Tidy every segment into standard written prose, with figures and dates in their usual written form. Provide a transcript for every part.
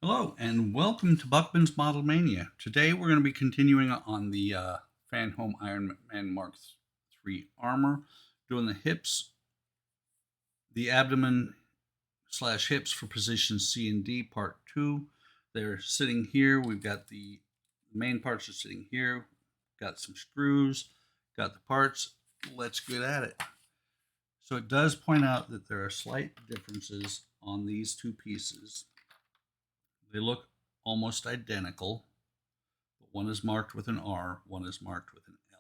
Hello and welcome to Buckman's Model Mania. Today we're going to be continuing on the Fanhome Iron Man Mark III armor, doing the hips, the abdomen slash hips for position C and D, part 2. They're sitting here. We've got the main parts are sitting here. Got some screws, got the parts. Let's get at it. So it does point out that there are slight differences on these two pieces. They look almost identical, but one is marked with an R, one is marked with an L.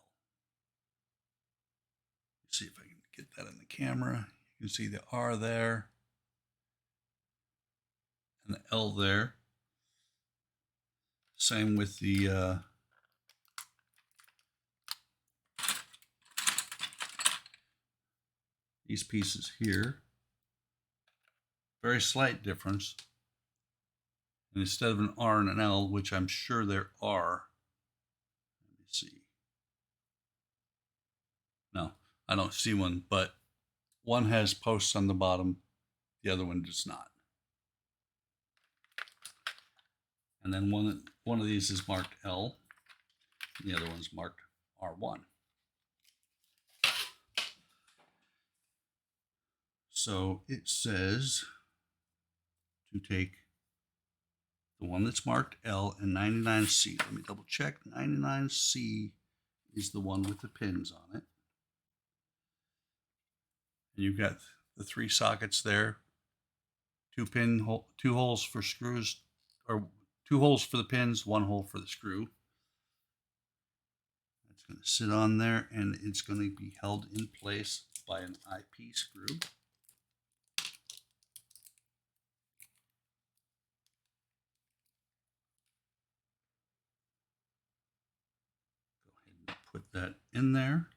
Let's see if I can get that in the camera. You can see the R there and the L there. Same with the these pieces here. Very slight difference. And instead of an R and an L, which I'm sure there are, let me see. No, I don't see one, but one has posts on the bottom, the other one does not. And then one of these is marked L, and the other one's marked R1. So it says to take the one that's marked L and 99C. Let me double check. 99C is the one with the pins on it. And you've got the 3 sockets there. 2 holes for screws, or 2 holes for the pins, 1 hole for the screw. That's going to sit on there, and it's going to be held in place by an IP screw. Go ahead and put that in there.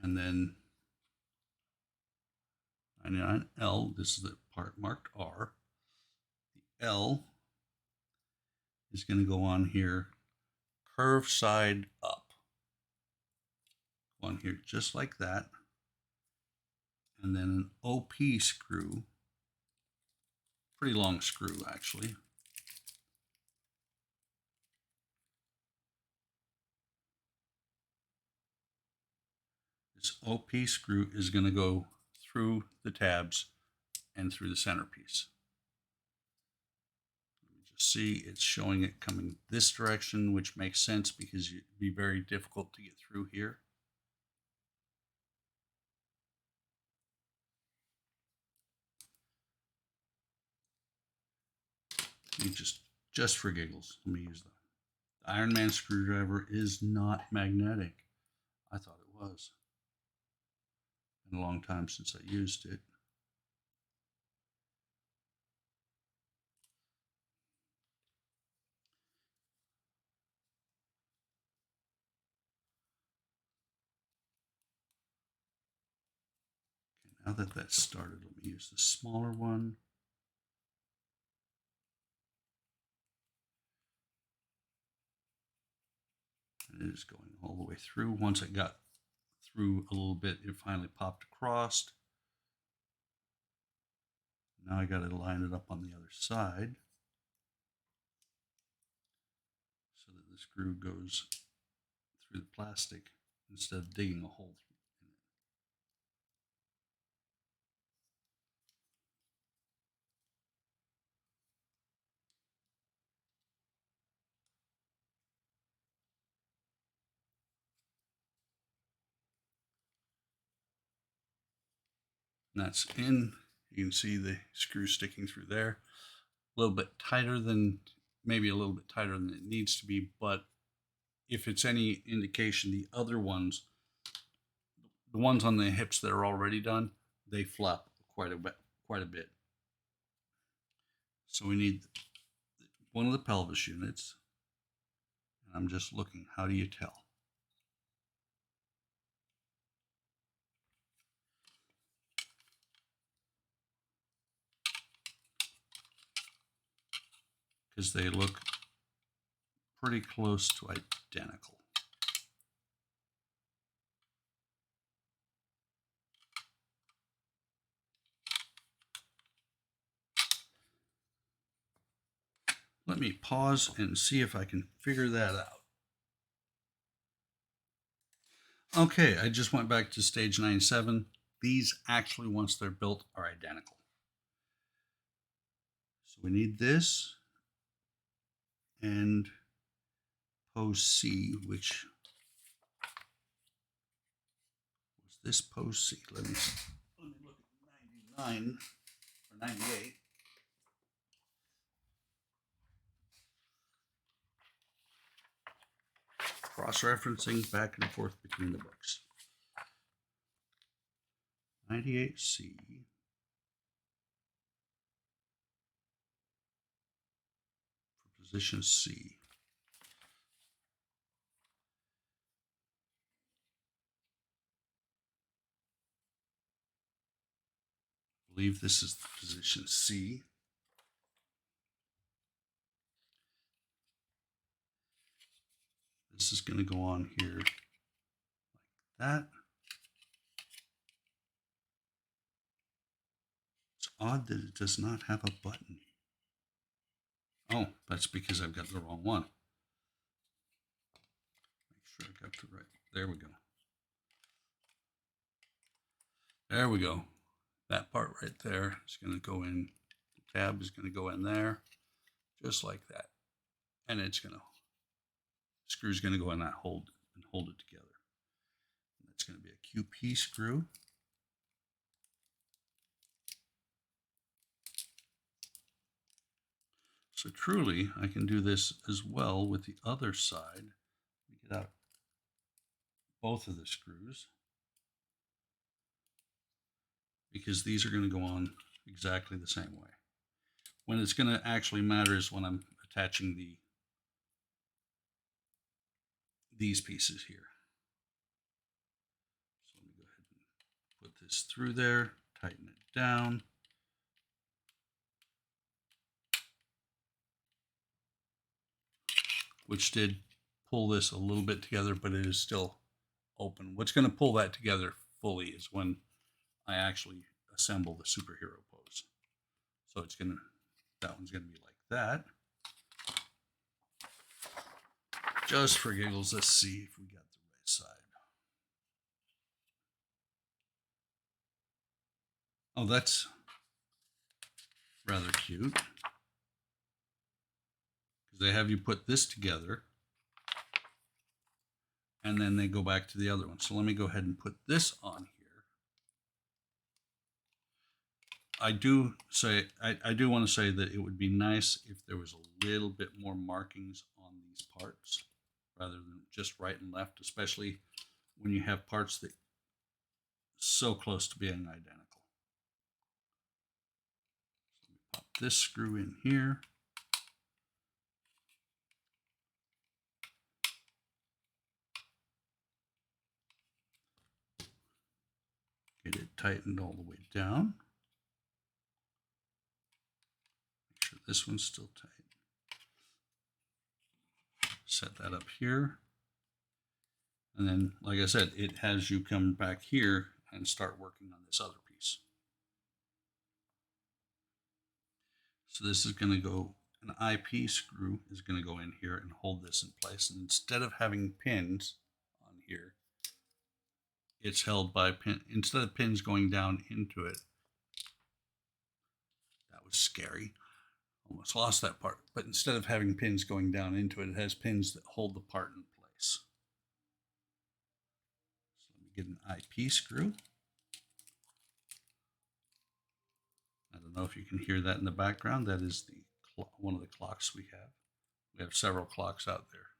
And then 99L, this is the part marked R. The L is going to go on here, curve side up. Go on here just like that. And then an OP screw, pretty long screw actually. This OP screw is going to go through the tabs and through the centerpiece. Let me just see, it's showing it coming this direction, which makes sense because it'd be very difficult to get through here. Just for giggles, let me use the Iron Man screwdriver is not magnetic. I thought it was. Been a long time since I used it. Okay, now that that's started, let me use the smaller one. And it is going all the way through. Once it got through a little bit, it finally popped across. Now I got to line it up on the other side so that the screw goes through the plastic instead of digging a hole in it. And that's in. You can see the screw sticking through there. A little bit tighter than, maybe a little bit tighter than it needs to be, but if it's any indication, the other ones, the ones on the hips that are already done, they flap quite a bit. So we need one of the pelvis units. And I'm just looking, how do you tell? Because they look pretty close to identical. Let me pause and see if I can figure that out. Okay, I just went back to stage 97. These actually, once they're built, are identical. So we need this and pose C, which was this pose C. Let me look at 99 or 98. Cross-referencing back and forth between the books. 98C. For position C. I believe this is the position C. This is going to go on here like that. It's odd that it does not have a button. Oh, that's because I've got the wrong one. Make sure I got the right. There we go. There we go. That part right there is going to go in. The tab is going to go in there, just like that. And it's going to, screw's going to go in that hold and hold it together. And that's going to be a QP screw. So truly, I can do this as well with the other side. Get out both of the screws, because these are going to go on exactly the same way. When it's going to actually matter is when I'm attaching these pieces here. So let me go ahead and put this through there, tighten it down. Which did pull this a little bit together, but it is still open. What's going to pull that together fully is when I actually assemble the superhero pose. So it's going to, that one's going to be like that. Just for giggles, let's see if we got the right side. Oh, that's rather cute. Because they have you put this together and then they go back to the other one. So let me go ahead and put this on here. I do want to say that it would be nice if there was a little bit more markings on these parts rather than just right and left, especially when you have parts that are so close to being identical. So let me pop this screw in here. Get it tightened all the way down. Make sure this one's still tight. Set that up here. And then, like I said, it has you come back here and start working on this other piece. So this is going to go, an IP screw is going to go in here and hold this in place. And instead of having pins on here, it's held by pin. Instead of pins going down into it, that was scary. Almost lost that part. But instead of having pins going down into it, it has pins that hold the part in place. So let me get an IP screw. I don't know if you can hear that in the background. That is the one of the clocks we have. We have several clocks out there.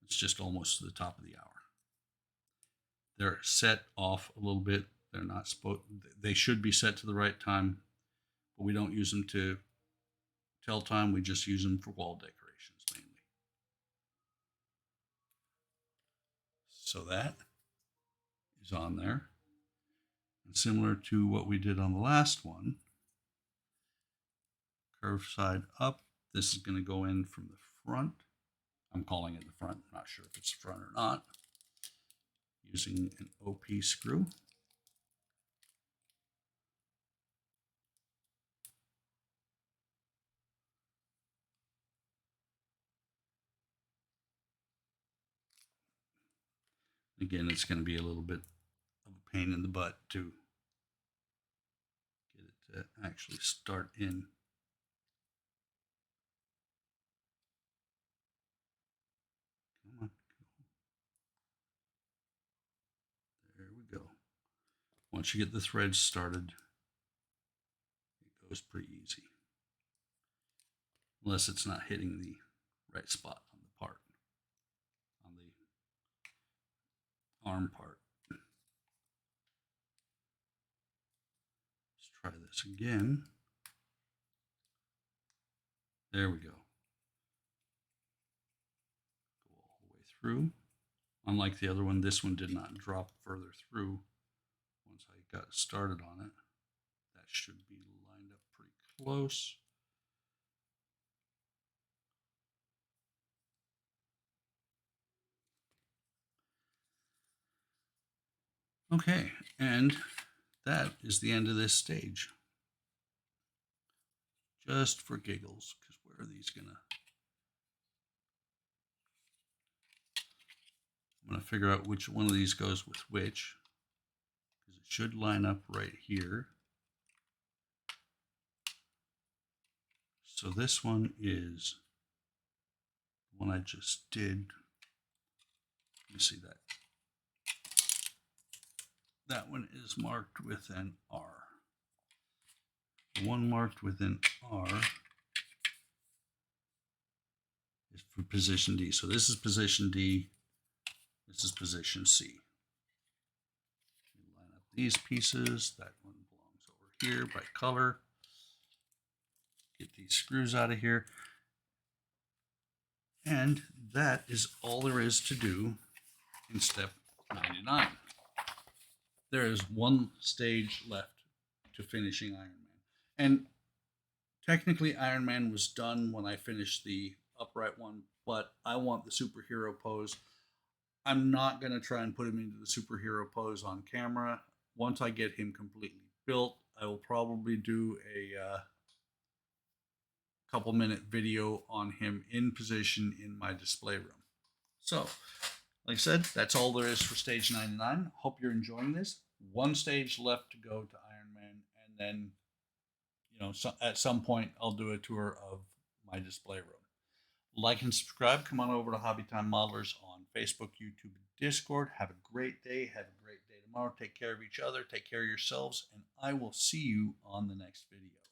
It's just almost to the top of the hour. They're set off a little bit. They're not supposed. They should be set to the right time, but we don't use them to tell time. We just use them for wall decorations mainly. So that is on there. And similar to what we did on the last one, curved side up. This is going to go in from the front. I'm calling it the front. I'm not sure if it's the front or not. Using an OP screw. Again, it's going to be a little bit of a pain in the butt to get it to actually start in. Come on. There we go. Once you get the threads started, it goes pretty easy. Unless it's not hitting the right spot on the part, on the arm part. Let's try this again. There we go. Go all the way through. Unlike the other one, this one did not drop further through once I got started on it. That should be lined up pretty close. Okay, and that is the end of this stage. Just for giggles, because where are these gonna? I'm gonna figure out which one of these goes with which, because it should line up right here. So this one is the one I just did. Let me see that. That one is marked with an R. The one marked with an R is for position D. So this is position D. This is position C. Line up these pieces. That one belongs over here by color. Get these screws out of here. And that is all there is to do in step 99. There is one stage left to finishing Iron Man. And technically Iron Man was done when I finished the upright one, but I want the superhero pose. I'm not going to try and put him into the superhero pose on camera. Once I get him completely built, I will probably do a couple minute video on him in position in my display room. So, like I said, that's all there is for stage 99. Hope you're enjoying this. One stage left to go to Iron Man, and then, at some point, I'll do a tour of my display room. Like and subscribe. Come on over to Hobby Time Modelers on Facebook, YouTube, and Discord. Have a great day. Have a great day tomorrow. Take care of each other. Take care of yourselves. And I will see you on the next video.